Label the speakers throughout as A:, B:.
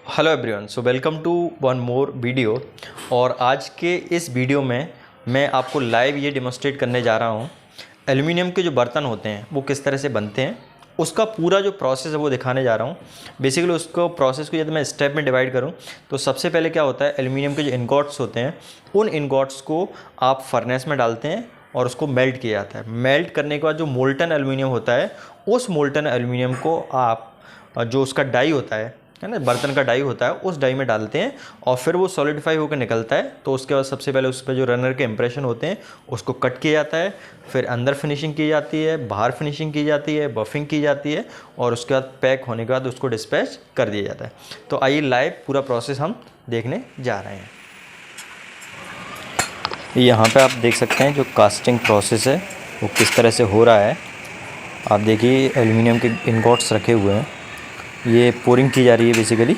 A: Hello everyone, so welcome to one more video. और आज के इस वीडियो में मैं आपको लाइव ये डेमोस्ट्रेट करने जा रहा हूँ एल्युमिनियम के जो बर्तन होते हैं वो किस तरह से बनते हैं, उसका पूरा जो प्रोसेस है वो दिखाने जा रहा हूँ। बेसिकली उसको प्रोसेस को यदि मैं स्टेप में डिवाइड करूँ तो सबसे पहले क्या होता है, एल्युमिनियम के जो इनगॉट्स होते हैं उन इनगॉट्स को आप फर्नेस में डालते हैं और उसको मेल्ट किया जाता है। मेल्ट करने के बाद जो मोल्टन एल्युमिनियम होता है, उस मोल्टन एल्युमिनियम को आप जो उसका डाई होता है ना, बर्तन का डाई होता है, उस डाई में डालते हैं और फिर वो सॉलिडिफाई होकर निकलता है। तो उसके बाद सबसे पहले उस पर जो रनर के इंप्रेशन होते हैं उसको कट किया जाता है, फिर अंदर फिनिशिंग की जाती है, बाहर फिनिशिंग की जाती है, बफिंग की जाती है और उसके बाद पैक होने के बाद उसको डिस्पैच कर दिया जाता है। तो आइए लाइव पूरा प्रोसेस हम देखने जा रहे हैं। यहाँ पर आप देख सकते हैं जो कास्टिंग प्रोसेस है वो किस तरह से हो रहा है। आप देखिए एल्युमिनियम के इनगॉट्स रखे हुए हैं, ये पोरिंग की जा रही है बेसिकली।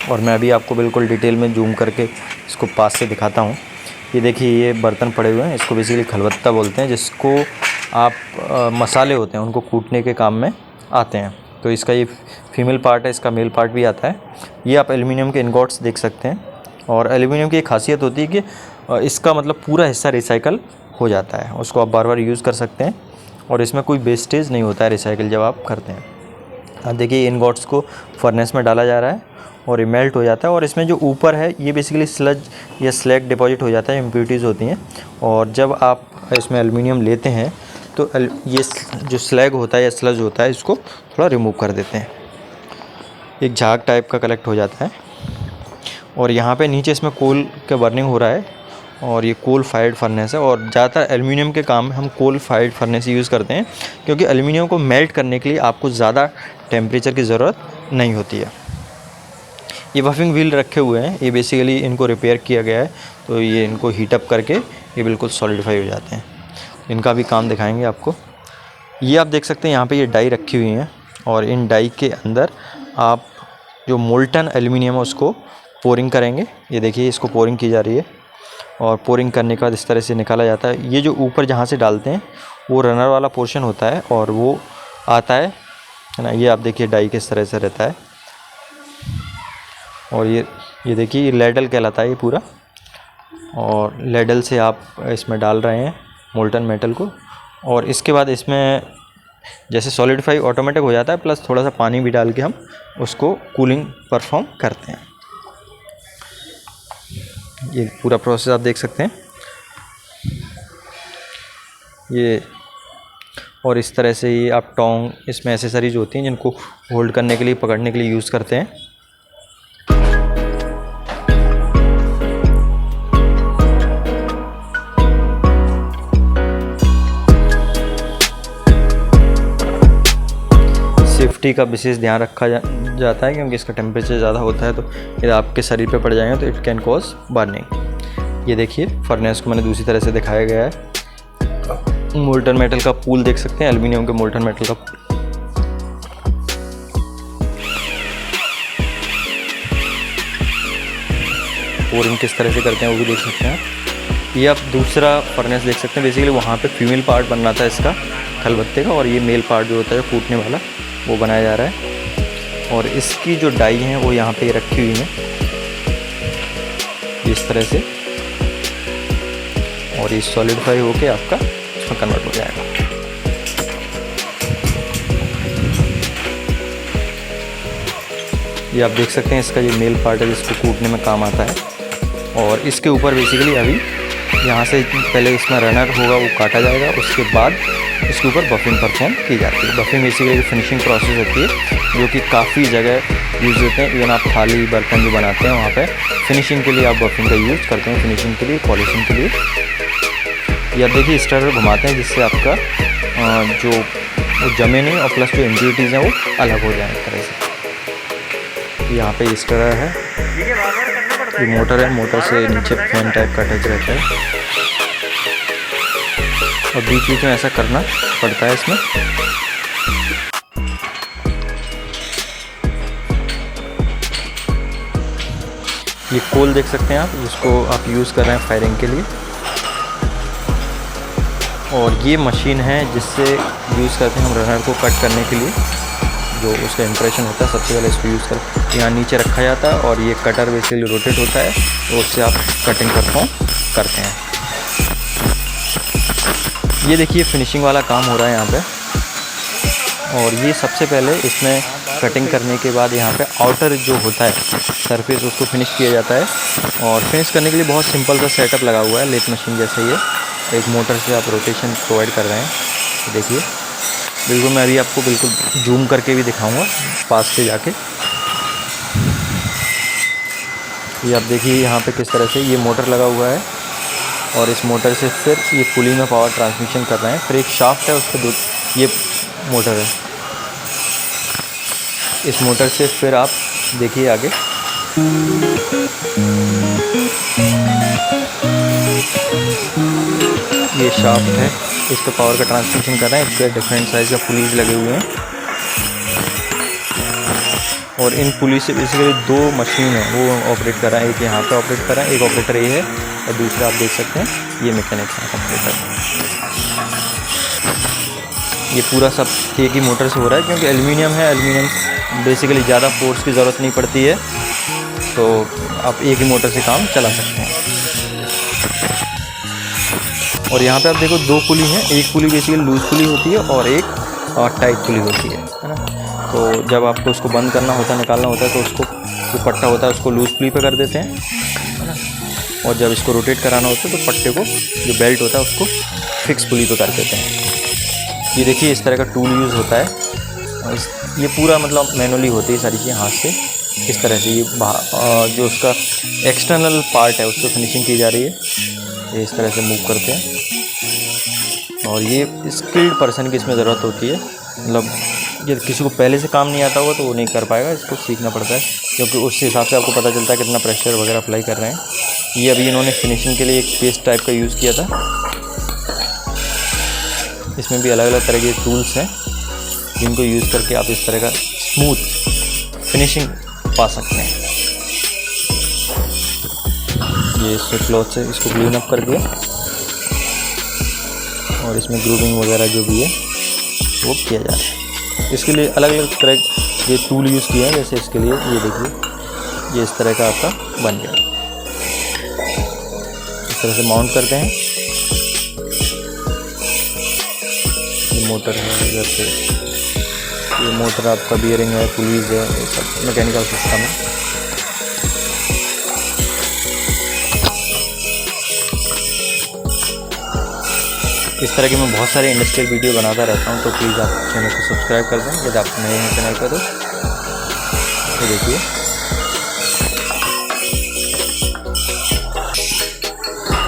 A: और मैं अभी आपको बिल्कुल डिटेल में जूम करके इसको पास से दिखाता हूँ। ये देखिए ये बर्तन पड़े हुए हैं, इसको बेसिकली खलबत्ता बोलते हैं, जिसको आप मसाले होते हैं उनको कूटने के काम में आते हैं। तो इसका ये फीमेल पार्ट है, इसका मेल पार्ट भी आता है। ये आप एल्युमिनियम के इनगॉट्स देख सकते हैं। और एल्युमिनियम की एक खासियत होती है कि इसका मतलब पूरा हिस्सा रिसाइकल हो जाता है, उसको आप बार बार यूज़ कर सकते हैं और इसमें कोई वेस्टेज नहीं होता है रिसाइकिल जब आप करते हैं। अब देखिए इनगॉट्स को फर्नेस में डाला जा रहा है और ये मेल्ट हो जाता है। और इसमें जो ऊपर है ये बेसिकली स्लज या स्लैग डिपॉजिट हो जाता है, इम्प्योरिटीज़ होती हैं। और जब आप इसमें एल्युमिनियम लेते हैं तो ये जो स्लैग होता है या स्लज होता है इसको थोड़ा रिमूव कर देते हैं, एक झाग टाइप का कलेक्ट हो जाता है। और यहाँ पे नीचे इसमें कोल का बर्निंग हो रहा है और ये कोल फायर्ड फर्नेस है। और ज़्यादातर एल्युमिनियम के काम में हम कोल फायर्ड फर्नेस यूज़ करते हैं, क्योंकि एल्युमिनियम को मेल्ट करने के लिए आपको ज़्यादा टेम्परेचर की ज़रूरत नहीं होती है। ये बफिंग व्हील रखे हुए हैं, ये बेसिकली इनको रिपेयर किया गया है, तो ये इनको हीटअप करके ये बिल्कुल सॉलिडिफाई हो जाते हैं। इनका भी काम दिखाएंगे आपको। ये आप देख सकते हैं यहाँ पे ये डाई रखी हुई हैं और इन डाई के अंदर आप जो मोल्टन एल्युमिनियम है उसको पोरिंग करेंगे। ये देखिए इसको पोरिंग की जा रही है और पोरिंग करने के बाद इस तरह से निकाला जाता है। ये जो ऊपर जहाँ से डालते हैं वो रनर वाला पोर्शन होता है और वो आता है ना। ये आप देखिए डाई किस तरह से रहता है। और ये देखिए ये लेडल कहलाता है ये पूरा। और लेडल से आप इसमें डाल रहे हैं मोल्टन मेटल को और इसके बाद इसमें जैसे सॉलिडिफाई ऑटोमेटिक हो जाता है, प्लस थोड़ा सा पानी भी डाल के हम उसको कूलिंग परफॉर्म करते हैं। ये पूरा प्रोसेस आप देख सकते हैं ये। और इस तरह से ये आप टोंग, इसमें एसेसरीज होती हैं जिनको होल्ड करने के लिए, पकड़ने के लिए यूज़ करते हैं। सेफ्टी का विशेष ध्यान रखा जाता है, क्योंकि इसका टेम्परेचर ज़्यादा होता है तो यदि आपके शरीर पे पड़ जाएंगे तो इट कैन कॉज बर्निंग। ये देखिए फर्नेस को मैंने दूसरी तरह से दिखाया गया है। मोल्टन मेटल का पूल देख सकते हैं, एल्युमिनियम के मोल्टन मेटल का। पोरिंग किस तरह से करते हैं वो भी देख सकते हैं। ये आप दूसरा फर्नेस देख सकते हैं। बेसिकली वहाँ पे फीमेल पार्ट बन रहा था इसका खलबत्ते का, और ये मेल पार्ट जो होता है कूटने वाला वो बनाया जा रहा है। और इसकी जो डाई हैं वो यहाँ पे रखी हुई हैं इस तरह से, और ये सॉलिडिफाई होके आपका इसमें कन्वर्ट हो जाएगा। ये आप देख सकते हैं इसका ये मेल पार्ट है जिसको कूटने में काम आता है। और इसके ऊपर बेसिकली अभी यहाँ से पहले इसमें रनर होगा वो काटा जाएगा, उसके बाद इसके ऊपर बफिंग परफॉर्म की जाती है। बफिंग बेसिकली फिनिशिंग प्रोसेस होती है जो कि काफ़ी जगह यूज़ होते हैं। इवन आप थाली बर्तन जो बनाते हैं वहाँ पे फिनिशिंग के लिए आप बफिंग का यूज़ करते हैं, फिनिशिंग के लिए, पॉलिशिंग के लिए। या देखिए स्टरर घुमाते हैं जिससे आपका जो जमे नहीं और प्लस जो इम्प्योरिटीज़ हैं वो अलग हो जाए इस तरह से। यहाँ पे स्टरर है, ये मोटर है, मोटर से नीचे फैन टाइप का अटैच रहता है और बीच बीच में ऐसा करना पड़ता है इसमें। ये कोल देख सकते हैं आप, जिसको आप यूज़ कर रहे हैं फायरिंग के लिए। और ये मशीन है जिससे यूज़ करते हैं हम रनर को कट करने के लिए। जो उसका इम्प्रेशन होता है सबसे पहले इसको यूज़ कर यहाँ नीचे रखा जाता है और ये कटर बेसिकली रोटेट होता है, तो उससे आप कटिंग परफॉर्म करते हैं। ये देखिए फिनिशिंग वाला काम हो रहा है यहाँ पे, और ये सबसे पहले इसमें कटिंग करने के बाद यहाँ पे आउटर जो होता है सरफेस उसको फिनिश किया जाता है। और फिनिश करने के लिए बहुत सिंपल सा सेटअप लगा हुआ है, लेथ मशीन जैसे ही है, एक मोटर से आप रोटेशन प्रोवाइड कर रहे हैं। देखिए बिल्कुल, मैं अभी आपको बिल्कुल जूम करके भी दिखाऊंगा पास से जाके। ये आप देखिए यहाँ पे किस तरह से ये मोटर लगा हुआ है, और इस मोटर से फिर ये पुली में पावर ट्रांसमिशन कर रहे हैं। फिर एक शाफ्ट है, उस पर ये मोटर है, इस मोटर से फिर आप देखिए आगे ये शाफ्ट है, इस पर पावर का ट्रांसमिशन कर रहे हैं। इस पर डिफरेंट साइज़ का पुलीज लगे हुए हैं, और इन पुली से बेसिकली 2 मशीन है वो ऑपरेट कर रहा है। एक यहाँ पे ऑपरेट कर रहा है, एक ऑपरेटर ये है, और दूसरा आप देख सकते हैं ये मैकेनिक है ऑपरेटर। ये पूरा सब एक ही मोटर से हो रहा है, क्योंकि एल्युमिनियम है, एल्युमिनियम बेसिकली ज़्यादा फोर्स की ज़रूरत नहीं पड़ती है, तो आप एक ही मोटर से काम चला सकते हैं। और यहाँ पे आप देखो 2 पुली हैं, एक पुली बेसिकली लूज पुली होती है और एक टाइट पुली होती है ना। तो जब आपको उसको बंद करना होता है, निकालना होता है, तो उसको जो पट्टा होता है उसको लूज पुली पे कर देते हैं, है ना। और जब इसको रोटेट कराना होता है तो पट्टे को जो बेल्ट होता है उसको फिक्स पुली पे कर देते हैं। ये देखिए इस तरह का टूल यूज़ होता है, ये पूरा मतलब मैनुअली होती है सारी चीज़ें हाथ से। इस तरह से ये जो उसका एक्सटर्नल पार्ट है उस पर फिनिशिंग की जा रही है, ये इस तरह से मूव करते हैं। और ये स्किल्ड पर्सन की इसमें ज़रूरत होती है, मतलब ये किसी को पहले से काम नहीं आता होगा तो वो नहीं कर पाएगा, इसको सीखना पड़ता है, क्योंकि उस हिसाब से आपको पता चलता है कितना प्रेशर वगैरह अप्लाई कर रहे हैं। ये अभी इन्होंने फिनिशिंग के लिए एक पेस्ट टाइप का यूज़ किया था। इसमें भी अलग अलग तरह के टूल्स हैं जिनको यूज़ करके आप इस तरह का स्मूथ फिनिशिंग पा सकते हैं। ये इससे क्लॉथ से इसको क्लीन अप कर दिया, और इसमें ग्रूविंग वगैरह जो भी है वो किया जा रहा है। इसके लिए अलग अलग तरह के टूल यूज़ किए हैं, जैसे इसके लिए ये देखिए ये इस तरह का आपका बन गया। इस तरह से माउंट करते हैं, ये मोटर है, इधर से ये मोटर आपका बियरिंग है, पुलीज है, ये सब मैकेनिकल सिस्टम है। इस तरह के मैं बहुत सारे इंडस्ट्रियल वीडियो बनाता रहता हूँ, तो प्लीज़ आप चैनल को सब्सक्राइब कर दें यदि आप नए हैं चैनल पर। तो देखिए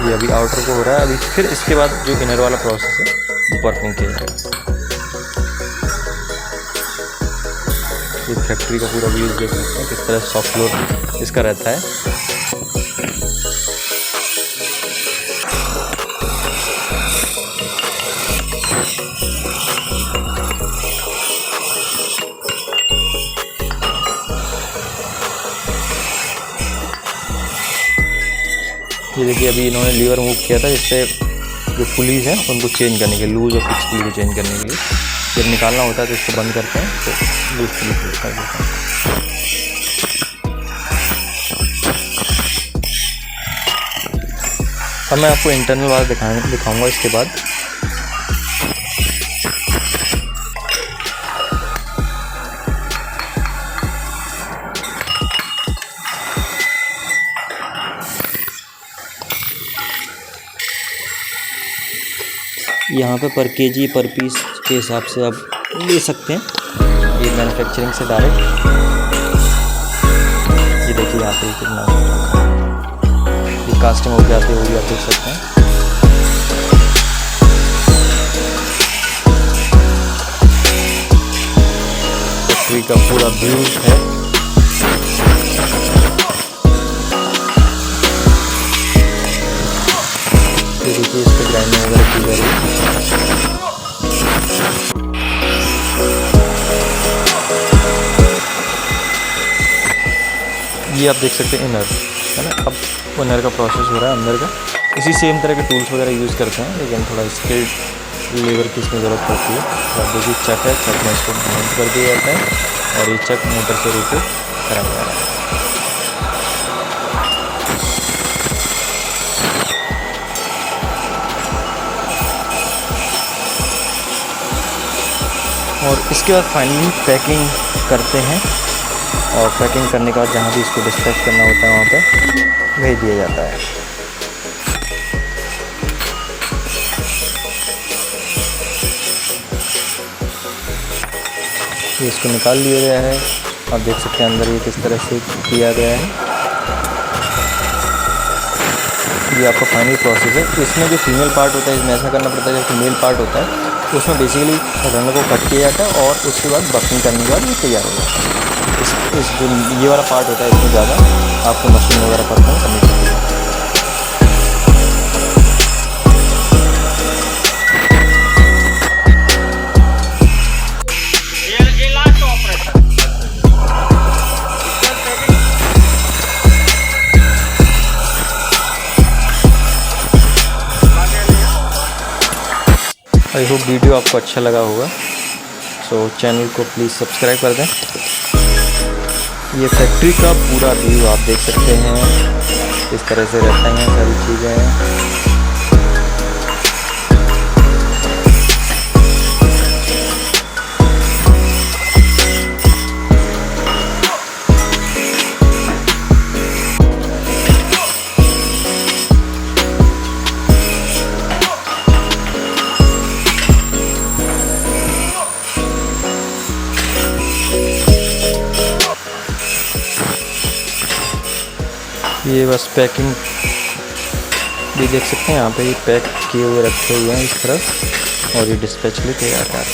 A: ये अभी आउटर को हो रहा है, अभी फिर इसके बाद जो इनर वाला प्रोसेस है वो परफॉर्म किया जाएगा। ये फैक्ट्री का पूरा व्यूज़ देख सकते हैं किस तरह सॉफ्ट फ्लोर इसका रहता है। ये देखिए अभी इन्होंने लीवर मूव किया था, जिससे जो पुलीज हैं उनको चेंज करने के लिए, लूज और फिक्स पुली को चेंज करने के लिए जब निकालना होता है तो इसको बंद करते हैं, तो लूज पुली को कर देते हैं। अब मैं आपको इंटरनल वाला दिखाऊंगा इसके बाद। यहाँ पे पर केजी पर पीस के हिसाब से आप ले सकते हैं, ये मैन्युफैक्चरिंग से डायरेक्ट। ये देखिए यहाँ पे कितना ये कास्टिंग हो जाती है, वो भी आप देख सकते हैं। फैक्ट्री का पूरा व्यू है। देखिए इस पर ग्राइंडिंग वगैरह की जा रही है। ये आप देख सकते हैं इनर है ना, अब इनर का प्रोसेस हो रहा है अंदर का। इसी सेम तरह के टूल्स वगैरह यूज़ करते हैं, लेकिन थोड़ा स्किल्ड लीवर की इसमें ज़रूरत पड़ती है। तो अब देखिए चक है, चक में इसको माउंट कर दिया जाता है और ये चक मोटर से रोटेट करा जा रहा है। और इसके बाद फाइनली पैकिंग करते हैं और पैकिंग करने के बाद जहाँ भी इसको डिस्पैच करना होता है वहाँ पे भेज दिया जाता है। ये इसको निकाल लिया गया है। आप देख सकते हैं अंदर ये किस तरह से किया गया है। ये आपका फाइनल प्रोसेस है। तो इसमें जो फीमेल पार्ट होता है इसमें ऐसा करना पड़ता है, जैसे मेल पार्ट होता है तो उसमें बेसिकली रनर को कट किया जाता है और उसके बाद बफिंग करने के बाद ये तैयार हो जाता है। इस जो ये वाला पार्ट होता है इसमें ज़्यादा आपको मशीन वगैरह परफॉर्म करनी पड़ती है। आई होप वीडियो आपको अच्छा लगा होगा। सो चैनल को प्लीज़ सब्सक्राइब कर दें। ये फैक्ट्री का पूरा व्यू आप देख सकते हैं, इस तरह से रहता है सारी चीज़ें। ये बस पैकिंग भी देख सकते हैं, यहाँ पे ये पैक किए हुए रखे हुए हैं इस तरफ और ये डिस्पैच के लिए तैयार है।